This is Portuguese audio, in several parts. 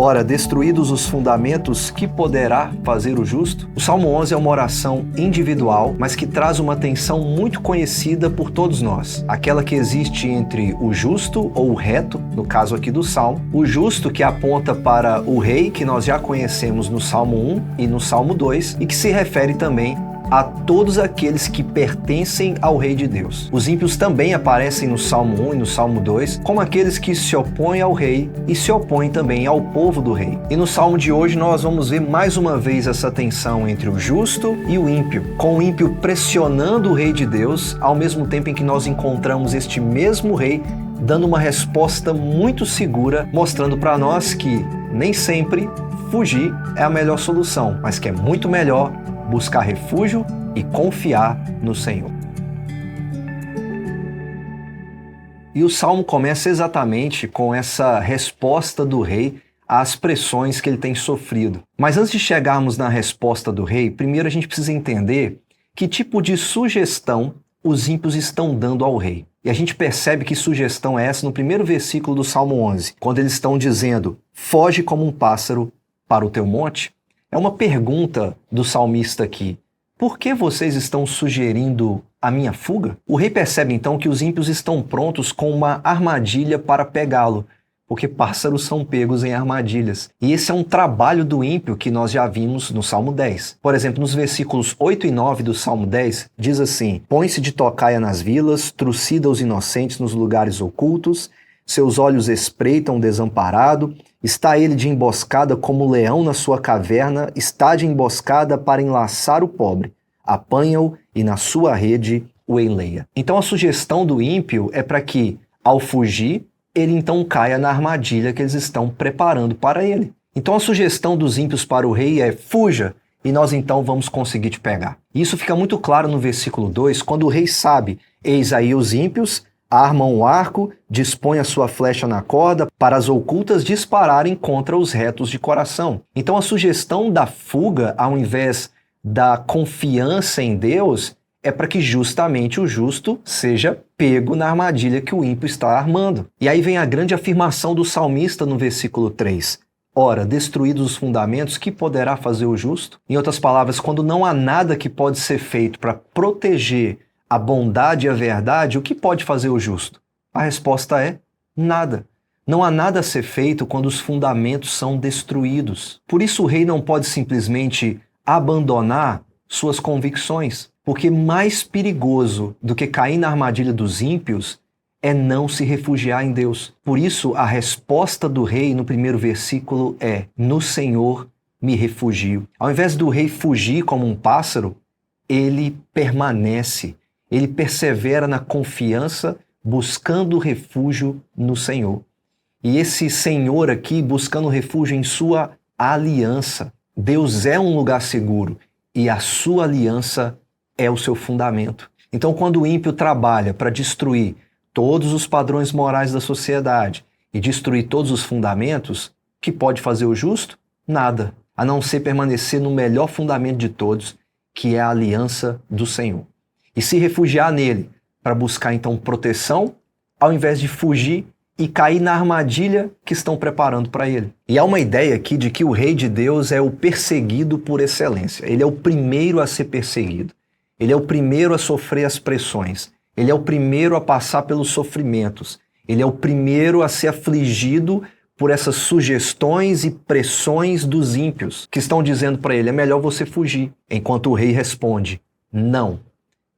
Ora, destruídos os fundamentos, que poderá fazer o justo? O Salmo 11 é uma oração individual, mas que traz uma tensão muito conhecida por todos nós. Aquela que existe entre o justo ou o reto, no caso aqui do Salmo, o justo que aponta para o rei, que nós já conhecemos no Salmo 1 e no Salmo 2, e que se refere também a todos aqueles que pertencem ao Rei de Deus. Os ímpios também aparecem no Salmo 1 e no Salmo 2 como aqueles que se opõem ao Rei e se opõem também ao povo do Rei. E no Salmo de hoje nós vamos ver mais uma vez essa tensão entre o justo e o ímpio, com o ímpio pressionando o Rei de Deus, ao mesmo tempo em que nós encontramos este mesmo Rei dando uma resposta muito segura, mostrando para nós que nem sempre fugir é a melhor solução, mas que é muito melhor buscar refúgio e confiar no Senhor. E o Salmo começa exatamente com essa resposta do rei às pressões que ele tem sofrido. Mas antes de chegarmos na resposta do rei, primeiro a gente precisa entender que tipo de sugestão os ímpios estão dando ao rei. E a gente percebe que sugestão é essa no primeiro versículo do Salmo 11, quando eles estão dizendo: foge como um pássaro para o teu monte. É uma pergunta do salmista aqui. Por que vocês estão sugerindo a minha fuga? O rei percebe então que os ímpios estão prontos com uma armadilha para pegá-lo, porque pássaros são pegos em armadilhas. E esse é um trabalho do ímpio que nós já vimos no Salmo 10. Por exemplo, nos versículos 8 e 9 do Salmo 10, diz assim: põe-se de tocaia nas vilas, trucida os inocentes nos lugares ocultos, seus olhos espreitam o desamparado, está ele de emboscada como o leão na sua caverna, está de emboscada para enlaçar o pobre, apanha-o e na sua rede o enleia. Então a sugestão do ímpio é para que, ao fugir, ele então caia na armadilha que eles estão preparando para ele. Então a sugestão dos ímpios para o rei é: fuja, e nós então vamos conseguir te pegar. Isso fica muito claro no versículo 2, quando o rei sabe: eis aí os ímpios armam o arco, dispõem a sua flecha na corda para as ocultas dispararem contra os retos de coração. Então a sugestão da fuga, ao invés da confiança em Deus, é para que justamente o justo seja pego na armadilha que o ímpio está armando. E aí vem a grande afirmação do salmista no versículo 3. Ora, destruídos os fundamentos, que poderá fazer o justo? Em outras palavras, quando não há nada que pode ser feito para proteger a bondade e a verdade, o que pode fazer o justo? A resposta é nada. Não há nada a ser feito quando os fundamentos são destruídos. Por isso o rei não pode simplesmente abandonar suas convicções, porque mais perigoso do que cair na armadilha dos ímpios é não se refugiar em Deus. Por isso a resposta do rei no primeiro versículo é: no Senhor me refugio. Ao invés do rei fugir como um pássaro, ele permanece. Ele persevera na confiança, buscando refúgio no Senhor. E esse Senhor aqui, buscando refúgio em sua aliança. Deus é um lugar seguro e a sua aliança é o seu fundamento. Então, quando o ímpio trabalha para destruir todos os padrões morais da sociedade e destruir todos os fundamentos, o que pode fazer o justo? Nada, a não ser permanecer no melhor fundamento de todos, que é a aliança do Senhor. E se refugiar nele para buscar então proteção, ao invés de fugir e cair na armadilha que estão preparando para ele. E há uma ideia aqui de que o rei de Deus é o perseguido por excelência. Ele é o primeiro a ser perseguido. Ele é o primeiro a sofrer as pressões. Ele é o primeiro a passar pelos sofrimentos. Ele é o primeiro a ser afligido por essas sugestões e pressões dos ímpios, que estão dizendo para ele: é melhor você fugir. Enquanto o rei responde: não.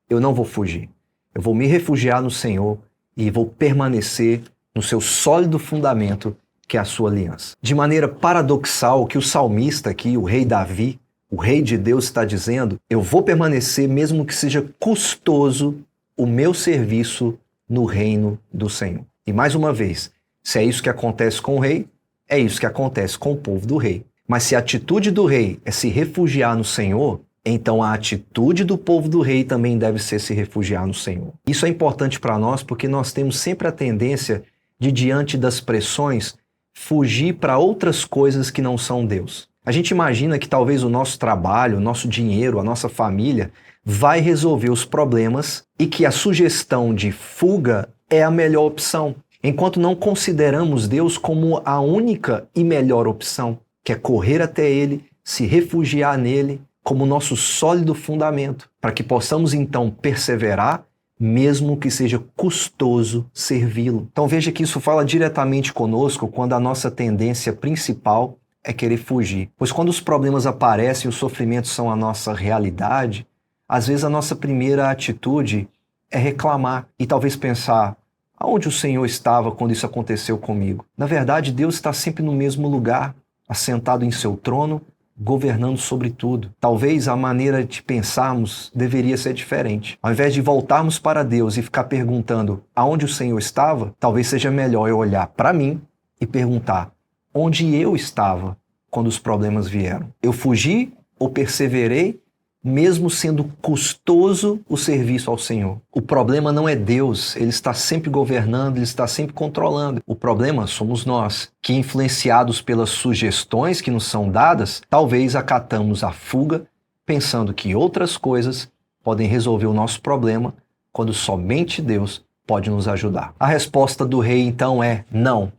Eu não vou fugir. Eu vou me refugiar no Senhor e vou permanecer no seu sólido fundamento, que é a sua aliança. De maneira paradoxal, o que o salmista aqui, o rei Davi, o rei de Deus, está dizendo: eu vou permanecer mesmo que seja custoso o meu serviço no reino do Senhor. E mais uma vez, se é isso que acontece com o rei, é isso que acontece com o povo do rei. Mas se a atitude do rei é se refugiar no Senhor, então a atitude do povo do rei também deve ser se refugiar no Senhor. Isso é importante para nós porque nós temos sempre a tendência de, diante das pressões, fugir para outras coisas que não são Deus. A gente imagina que talvez o nosso trabalho, o nosso dinheiro, a nossa família vai resolver os problemas e que a sugestão de fuga é a melhor opção. enquanto não consideramos Deus como a única e melhor opção, que é correr até Ele, se refugiar nele como nosso sólido fundamento, para que possamos então perseverar, mesmo que seja custoso servi-lo. Então veja que isso fala diretamente conosco quando a nossa tendência principal é querer fugir. Pois quando os problemas aparecem e os sofrimentos são a nossa realidade, às vezes a nossa primeira atitude é reclamar e talvez pensar: aonde o Senhor estava quando isso aconteceu comigo? Na verdade, Deus está sempre no mesmo lugar, assentado em seu trono, governando sobre tudo. Talvez a maneira de pensarmos deveria ser diferente. Ao invés de voltarmos para Deus e ficar perguntando aonde o Senhor estava, talvez seja melhor eu olhar para mim e perguntar onde eu estava quando os problemas vieram. Eu fugi ou perseverei, mesmo sendo custoso o serviço ao Senhor? O problema não é Deus, Ele está sempre governando, Ele está sempre controlando. O problema somos nós, que influenciados pelas sugestões que nos são dadas, talvez acatamos a fuga, pensando que outras coisas podem resolver o nosso problema, quando somente Deus pode nos ajudar. A resposta do rei então é: não,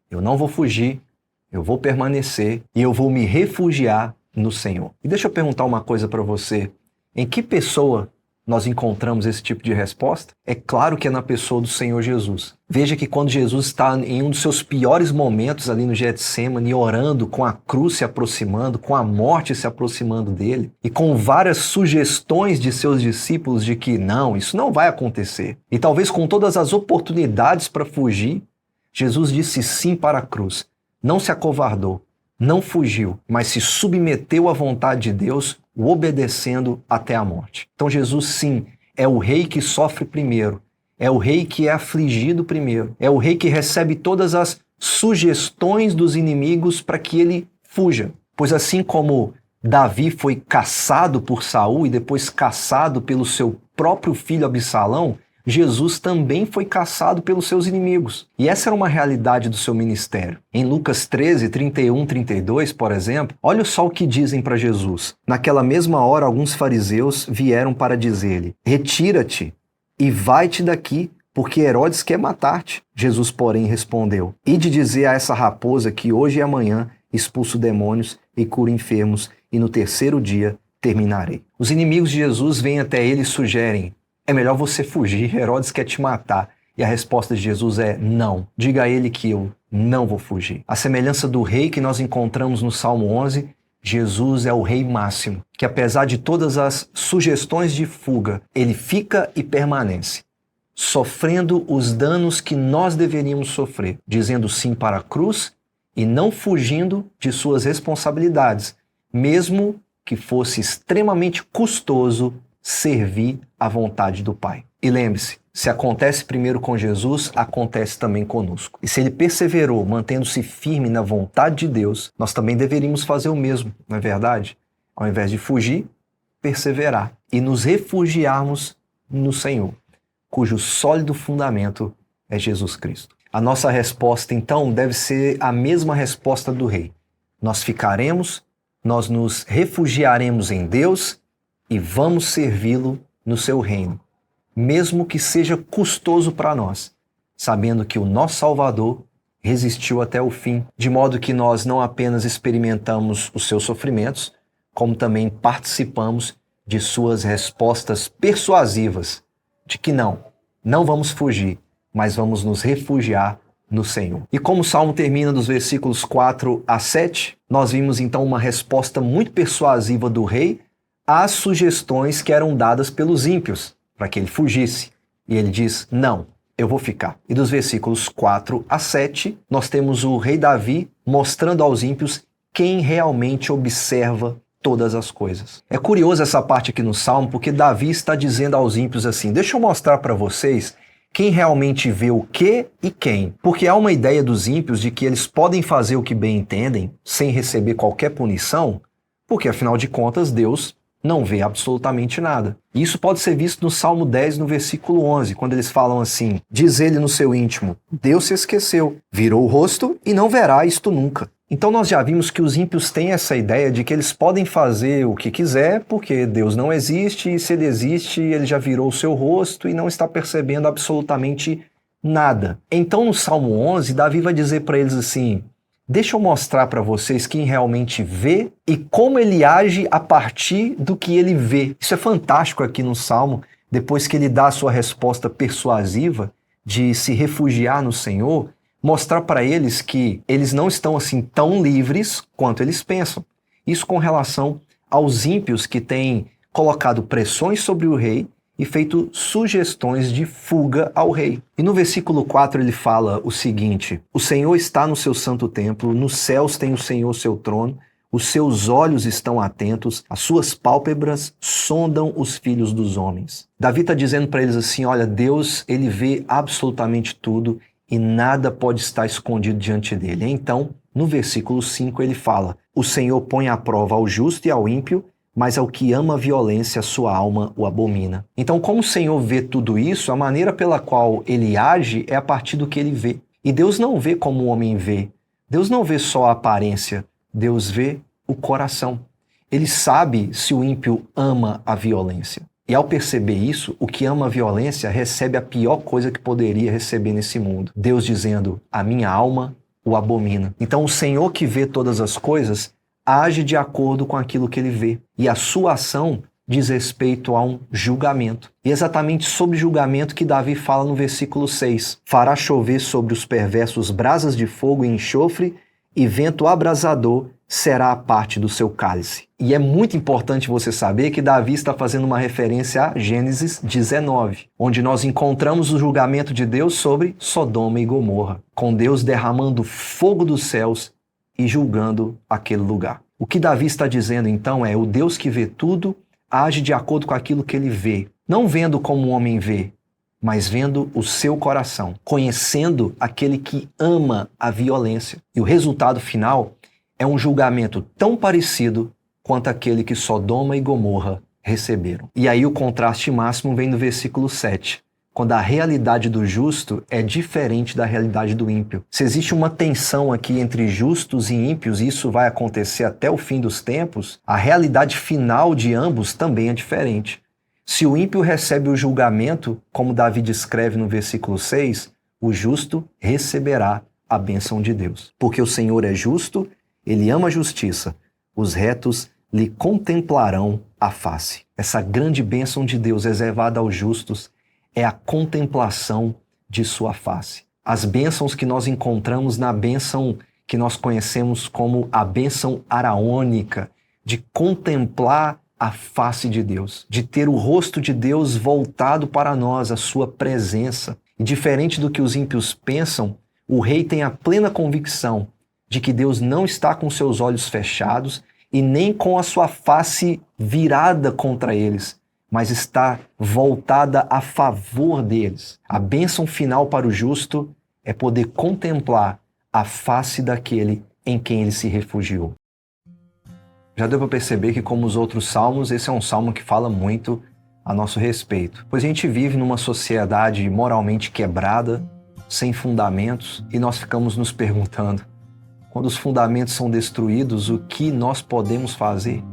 eu não vou fugir, eu vou permanecer e eu vou me refugiar no Senhor. E deixa eu perguntar uma coisa para você. Em que pessoa nós encontramos esse tipo de resposta? É claro que é na pessoa do Senhor Jesus. Veja que quando Jesus está em um dos seus piores momentos ali no Getsemane, orando, com a cruz se aproximando, com a morte se aproximando dele, e com várias sugestões de seus discípulos de que não, isso não vai acontecer. E talvez com todas as oportunidades para fugir, Jesus disse sim para a cruz. Não se acovardou. Não fugiu, mas se submeteu à vontade de Deus, o obedecendo até a morte. Então Jesus, sim, é o rei que sofre primeiro, é o rei que é afligido primeiro, é o rei que recebe todas as sugestões dos inimigos para que ele fuja. Pois assim como Davi foi caçado por Saul e depois caçado pelo seu próprio filho Absalão, Jesus também foi caçado pelos seus inimigos. E essa era uma realidade do seu ministério. Em Lucas 13, 31, 32, por exemplo, olha só o que dizem para Jesus. Naquela mesma hora, alguns fariseus vieram para dizer-lhe: retira-te e vai-te daqui, porque Herodes quer matar-te. Jesus, porém, respondeu: ide dizer a essa raposa que hoje e amanhã expulso demônios e curo enfermos, e no terceiro dia terminarei. Os inimigos de Jesus vêm até ele e sugerem: é melhor você fugir, Herodes quer te matar. E a resposta de Jesus é: não. Diga a ele que eu não vou fugir. A semelhança do rei que nós encontramos no Salmo 11, Jesus é o rei máximo, que apesar de todas as sugestões de fuga, ele fica e permanece, sofrendo os danos que nós deveríamos sofrer, dizendo sim para a cruz e não fugindo de suas responsabilidades, mesmo que fosse extremamente custoso servir à vontade do Pai. E lembre-se, se acontece primeiro com Jesus, acontece também conosco. E se ele perseverou, mantendo-se firme na vontade de Deus, nós também deveríamos fazer o mesmo, não é verdade? Ao invés de fugir, perseverar e nos refugiarmos no Senhor, cujo sólido fundamento é Jesus Cristo. A nossa resposta, então, deve ser a mesma resposta do rei. Nós ficaremos, nós nos refugiaremos em Deus e vamos servi-lo no seu reino, mesmo que seja custoso para nós, sabendo que o nosso Salvador resistiu até o fim, de modo que nós não apenas experimentamos os seus sofrimentos, como também participamos de suas respostas persuasivas de que não vamos fugir, mas vamos nos refugiar no Senhor. E como o Salmo termina dos versículos 4 a 7, nós vimos então uma resposta muito persuasiva do rei às sugestões que eram dadas pelos ímpios, para que ele fugisse. E ele diz: não, eu vou ficar. E dos versículos 4 a 7, nós temos o rei Davi mostrando aos ímpios quem realmente observa todas as coisas. É curioso essa parte aqui no Salmo, porque Davi está dizendo aos ímpios assim: deixa eu mostrar para vocês quem realmente vê o que e quem. Porque há uma ideia dos ímpios de que eles podem fazer o que bem entendem, sem receber qualquer punição, porque afinal de contas Deus não vê absolutamente nada. E isso pode ser visto no Salmo 10, no versículo 11, quando eles falam assim: diz ele no seu íntimo, Deus se esqueceu, virou o rosto e não verá isto nunca. Então nós já vimos que os ímpios têm essa ideia de que eles podem fazer o que quiser, porque Deus não existe, e se ele existe, ele já virou o seu rosto e não está percebendo absolutamente Nada. Então no Salmo 11, Davi vai dizer para eles assim: deixa eu mostrar para vocês quem realmente vê e como ele age a partir do que ele vê. Isso é fantástico aqui no Salmo, depois que ele dá a sua resposta persuasiva de se refugiar no Senhor, mostrar para eles que eles não estão assim tão livres quanto eles pensam. Isso com relação aos ímpios que têm colocado pressões sobre o rei e feito sugestões de fuga ao rei. E no versículo 4 ele fala o seguinte: o Senhor está no seu santo templo, nos céus tem o Senhor seu trono, os seus olhos estão atentos, as suas pálpebras sondam os filhos dos homens. Davi está dizendo para eles assim: olha, Deus, ele vê absolutamente tudo e nada pode estar escondido diante dele. Então, no versículo 5 ele fala: o Senhor põe à prova ao justo e ao ímpio, mas ao que ama a violência, a sua alma o abomina. Então, como o Senhor vê tudo isso, a maneira pela qual ele age é a partir do que ele vê. E Deus não vê como o homem vê. Deus não vê só a aparência, Deus vê o coração. Ele sabe se o ímpio ama a violência. E ao perceber isso, o que ama a violência recebe a pior coisa que poderia receber nesse mundo. Deus dizendo: a minha alma o abomina. Então, o Senhor que vê todas as coisas age de acordo com aquilo que ele vê. E a sua ação diz respeito a um julgamento. E é exatamente sobre julgamento que Davi fala no versículo 6. Fará chover sobre os perversos brasas de fogo e enxofre, e vento abrasador será a parte do seu cálice. E é muito importante você saber que Davi está fazendo uma referência a Gênesis 19, onde nós encontramos o julgamento de Deus sobre Sodoma e Gomorra, com Deus derramando fogo dos céus e julgando aquele lugar. O que Davi está dizendo então é: o Deus que vê tudo age de acordo com aquilo que ele vê, não vendo como o homem vê, mas vendo o seu coração, conhecendo aquele que ama a violência. E o resultado final é um julgamento tão parecido quanto aquele que Sodoma e Gomorra receberam. E aí o contraste máximo vem no versículo 7. Quando a realidade do justo é diferente da realidade do ímpio. Se existe uma tensão aqui entre justos e ímpios, e isso vai acontecer até o fim dos tempos, a realidade final de ambos também é diferente. Se o ímpio recebe o julgamento, como Davi descreve no versículo 6, o justo receberá a bênção de Deus. Porque o Senhor é justo, ele ama a justiça, os retos lhe contemplarão a face. Essa grande bênção de Deus reservada aos justos é a contemplação de sua face. As bênçãos que nós encontramos na bênção que nós conhecemos como a bênção araônica, de contemplar a face de Deus, de ter o rosto de Deus voltado para nós, a sua presença. E diferente do que os ímpios pensam, o rei tem a plena convicção de que Deus não está com seus olhos fechados e nem com a sua face virada contra eles, mas está voltada a favor deles. A bênção final para o justo é poder contemplar a face daquele em quem ele se refugiou. Já deu para perceber que, como os outros salmos, esse é um salmo que fala muito a nosso respeito, pois a gente vive numa sociedade moralmente quebrada, sem fundamentos, e nós ficamos nos perguntando: quando os fundamentos são destruídos, o que nós podemos fazer?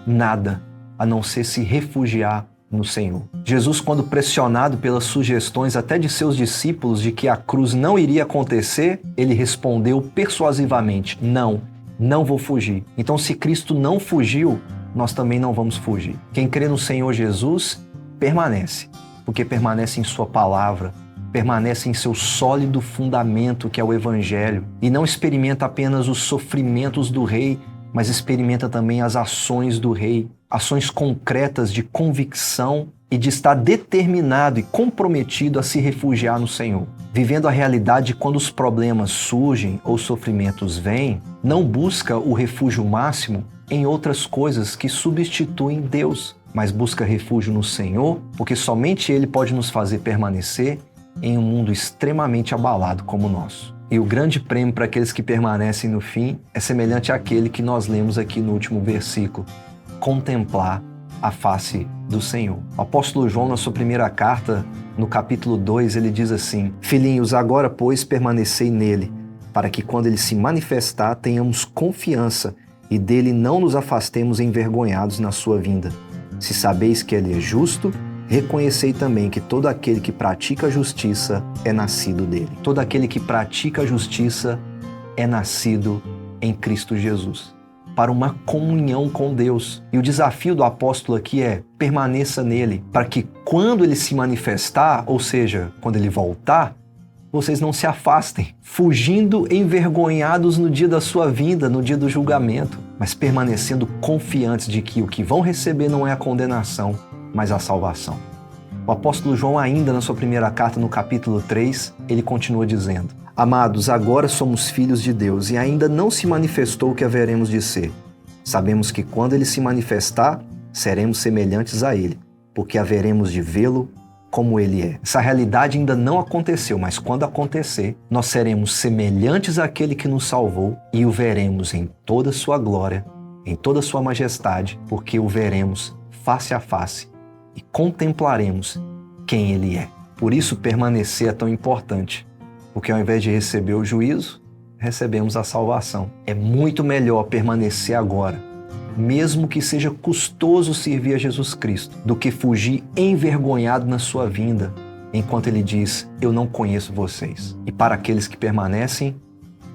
Nada, a não ser se refugiar no Senhor. Jesus, quando pressionado pelas sugestões até de seus discípulos de que a cruz não iria acontecer, ele respondeu persuasivamente: não vou fugir. Então, se Cristo não fugiu, nós também não vamos fugir. Quem crê no Senhor Jesus permanece, porque permanece em sua palavra, permanece em seu sólido fundamento, que é o Evangelho, e não experimenta apenas os sofrimentos do Rei, mas experimenta também as ações do Rei, ações concretas de convicção e de estar determinado e comprometido a se refugiar no Senhor. Vivendo a realidade quando os problemas surgem ou sofrimentos vêm, não busca o refúgio máximo em outras coisas que substituem Deus, mas busca refúgio no Senhor, porque somente Ele pode nos fazer permanecer em um mundo extremamente abalado como o nosso. E o grande prêmio para aqueles que permanecem no fim é semelhante àquele que nós lemos aqui no último versículo: contemplar a face do Senhor. O apóstolo João, na sua primeira carta, no capítulo 2, ele diz assim: filhinhos, agora, pois, permanecei nele, para que quando ele se manifestar, tenhamos confiança e dele não nos afastemos envergonhados na sua vinda. Se sabeis que ele é justo, reconhecei também que todo aquele que pratica a justiça é nascido dele. Todo aquele que pratica a justiça é nascido em Cristo Jesus, para uma comunhão com Deus. E o desafio do apóstolo aqui é: permaneça nele, para que quando ele se manifestar, ou seja, quando ele voltar, vocês não se afastem, fugindo envergonhados no dia da sua vinda, no dia do julgamento, mas permanecendo confiantes de que o que vão receber não é a condenação, mas a salvação. O apóstolo João, ainda na sua primeira carta, no capítulo 3, ele continua dizendo: Amados, agora somos filhos de Deus e ainda não se manifestou o que haveremos de ser. Sabemos que quando ele se manifestar, seremos semelhantes a ele, porque haveremos de vê-lo como ele é. Essa realidade ainda não aconteceu, mas quando acontecer, nós seremos semelhantes àquele que nos salvou e o veremos em toda a sua glória, em toda a sua majestade, porque o veremos face a face e contemplaremos quem ele é. Por isso permanecer é tão importante, porque ao invés de receber o juízo, recebemos a salvação. É muito melhor permanecer agora, mesmo que seja custoso servir a Jesus Cristo, do que fugir envergonhado na sua vinda, enquanto ele diz: eu não conheço vocês. E para aqueles que permanecem,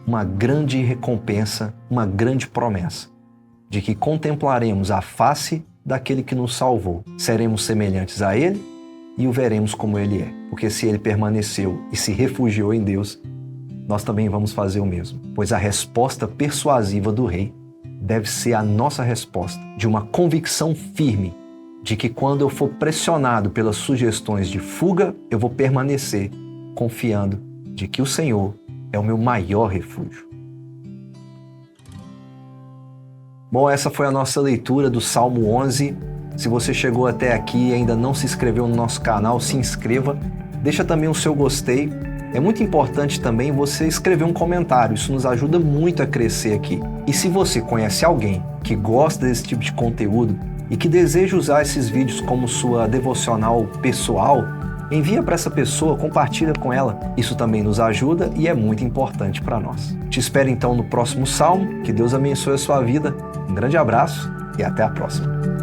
uma grande recompensa, uma grande promessa, de que contemplaremos a face daquele que nos salvou. Seremos semelhantes a ele e o veremos como ele é. Porque se ele permaneceu e se refugiou em Deus, nós também vamos fazer o mesmo. Pois a resposta persuasiva do rei deve ser a nossa resposta, de uma convicção firme de que quando eu for pressionado pelas sugestões de fuga, eu vou permanecer confiando de que o Senhor é o meu maior refúgio. Bom, essa foi a nossa leitura do Salmo 11. Se você chegou até aqui e ainda não se inscreveu no nosso canal, se inscreva. Deixa também o seu gostei. É muito importante também você escrever um comentário, isso nos ajuda muito a crescer aqui. E se você conhece alguém que gosta desse tipo de conteúdo e que deseja usar esses vídeos como sua devocional pessoal, envia para essa pessoa, compartilha com ela. Isso também nos ajuda e é muito importante para nós. Te espero então no próximo Salmo. Que Deus abençoe a sua vida. Um grande abraço e até a próxima.